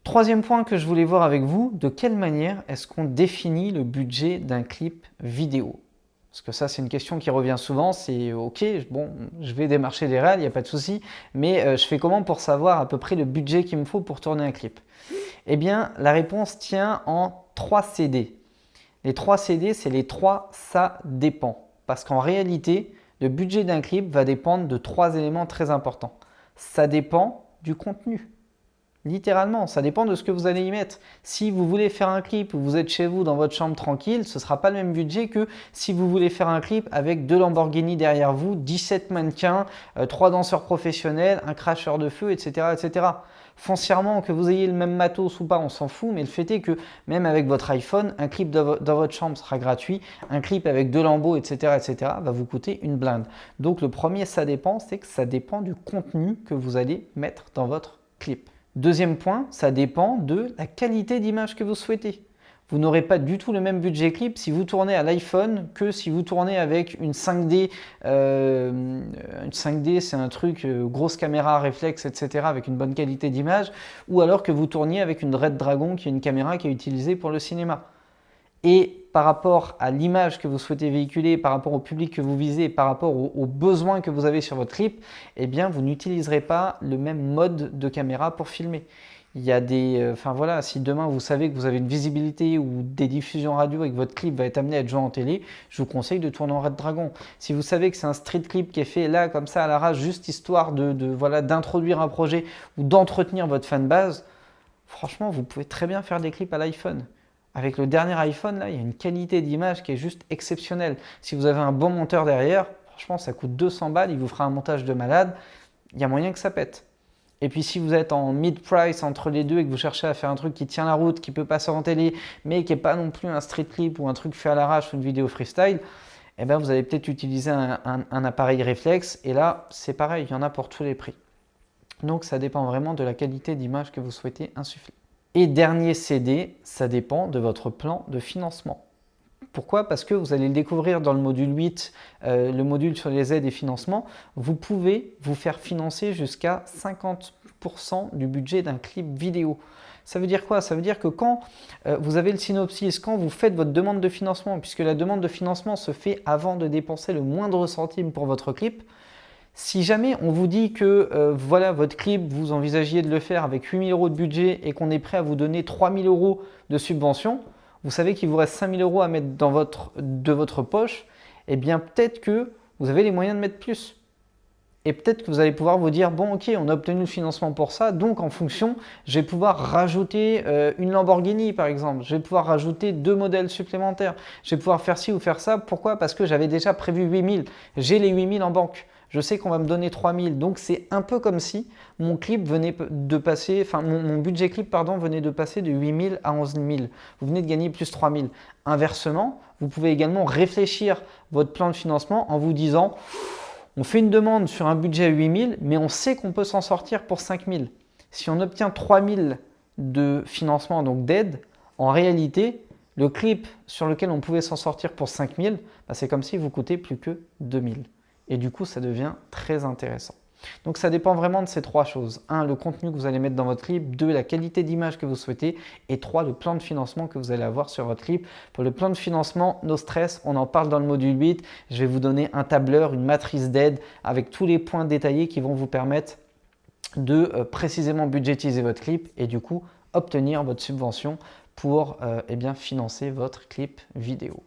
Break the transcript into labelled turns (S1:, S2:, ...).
S1: Troisième point que je voulais voir avec vous, de quelle manière est-ce qu'on définit le budget d'un clip vidéo? Parce que ça, c'est une question qui revient souvent, c'est ok, bon, je vais démarcher des réals, il n'y a pas de souci, mais je fais comment pour savoir à peu près le budget qu'il me faut pour tourner un clip? Eh bien, la réponse tient en 3 CD. Les 3 CD, c'est les 3 ça dépend. Parce qu'en réalité, le budget d'un clip va dépendre de 3 éléments très importants. Ça dépend du contenu. Littéralement, ça dépend de ce que vous allez y mettre. Si vous voulez faire un clip où vous êtes chez vous dans votre chambre tranquille, ce ne sera pas le même budget que si vous voulez faire un clip avec 2 Lamborghini derrière vous, 17 mannequins, 3 danseurs professionnels, un cracheur de feu, etc., etc. Foncièrement, que vous ayez le même matos ou pas, on s'en fout, mais le fait est que même avec votre iPhone, un clip dans votre chambre sera gratuit, un clip avec 2 Lambos, etc., etc., va vous coûter une blinde. Donc le premier, ça dépend, c'est que ça dépend du contenu que vous allez mettre dans votre clip. Deuxième point, ça dépend de la qualité d'image que vous souhaitez. Vous n'aurez pas du tout le même budget clip si vous tournez à l'iPhone que si vous tournez avec une 5D. Une 5D, c'est un truc, grosse caméra réflexe, etc., avec une bonne qualité d'image, ou alors que vous tourniez avec une Red Dragon, qui est une caméra qui est utilisée pour le cinéma. Et par rapport à l'image que vous souhaitez véhiculer, par rapport au public que vous visez, par rapport aux besoins que vous avez sur votre clip, eh bien, vous n'utiliserez pas le même mode de caméra pour filmer. Il y a des, enfin voilà, si demain vous savez que vous avez une visibilité ou des diffusions radio et que votre clip va être amené à être joué en télé, je vous conseille de tourner en Red Dragon. Si vous savez que c'est un street clip qui est fait là, comme ça, à l'arrache, juste histoire voilà, d'introduire un projet ou d'entretenir votre fanbase, franchement, vous pouvez très bien faire des clips à l'iPhone. Avec le dernier iPhone, là, il y a une qualité d'image qui est juste exceptionnelle. Si vous avez un bon monteur derrière, franchement, ça coûte 200 balles, il vous fera un montage de malade, il y a moyen que ça pète. Et puis si vous êtes en mid-price entre les deux et que vous cherchez à faire un truc qui tient la route, qui peut passer en télé, mais qui n'est pas non plus un street clip ou un truc fait à l'arrache ou une vidéo freestyle, eh bien vous allez peut-être utiliser un appareil réflexe. Et là, c'est pareil, il y en a pour tous les prix. Donc ça dépend vraiment de la qualité d'image que vous souhaitez insuffler. Et dernier CD, ça dépend de votre plan de financement. Pourquoi? Parce que vous allez le découvrir dans le module 8, le module sur les aides et financements. Vous pouvez vous faire financer jusqu'à 50% du budget d'un clip vidéo. Ça veut dire quoi? Ça veut dire que quand vous avez le synopsis, quand vous faites votre demande de financement, puisque la demande de financement se fait avant de dépenser le moindre centime pour votre clip, si jamais on vous dit que voilà, votre clip, vous envisagiez de le faire avec 8 000 € de budget et qu'on est prêt à vous donner 3 000 € de subvention, vous savez qu'il vous reste 5 000 € à mettre de votre poche, eh bien peut-être que vous avez les moyens de mettre plus. Et peut-être que vous allez pouvoir vous dire, bon ok, on a obtenu le financement pour ça, donc en fonction, je vais pouvoir rajouter une Lamborghini par exemple, je vais pouvoir rajouter 2 modèles supplémentaires, je vais pouvoir faire ci ou faire ça. Pourquoi? Parce que j'avais déjà prévu 8 000, j'ai les 8 000 en banque. Je sais qu'on va me donner 3 000, donc c'est un peu comme si mon clip venait de passer, enfin mon budget clip pardon, venait de passer de 8 000 à 11 000. Vous venez de gagner plus 3 000. Inversement, vous pouvez également réfléchir votre plan de financement en vous disant, on fait une demande sur un budget à 8 000, mais on sait qu'on peut s'en sortir pour 5 000. Si on obtient 3 000 de financement, donc d'aide, en réalité, le clip sur lequel on pouvait s'en sortir pour 5 000, bah c'est comme s'il vous coûtait plus que 2 000. Et du coup, ça devient très intéressant. Donc ça dépend vraiment de ces 3 choses. 1, le contenu que vous allez mettre dans votre clip. 2, la qualité d'image que vous souhaitez. Et 3, le plan de financement que vous allez avoir sur votre clip. Pour le plan de financement, no stress, on en parle dans le module 8. Je vais vous donner un tableur, une matrice d'aide avec tous les points détaillés qui vont vous permettre de précisément budgétiser votre clip et du coup obtenir votre subvention pour financer votre clip vidéo.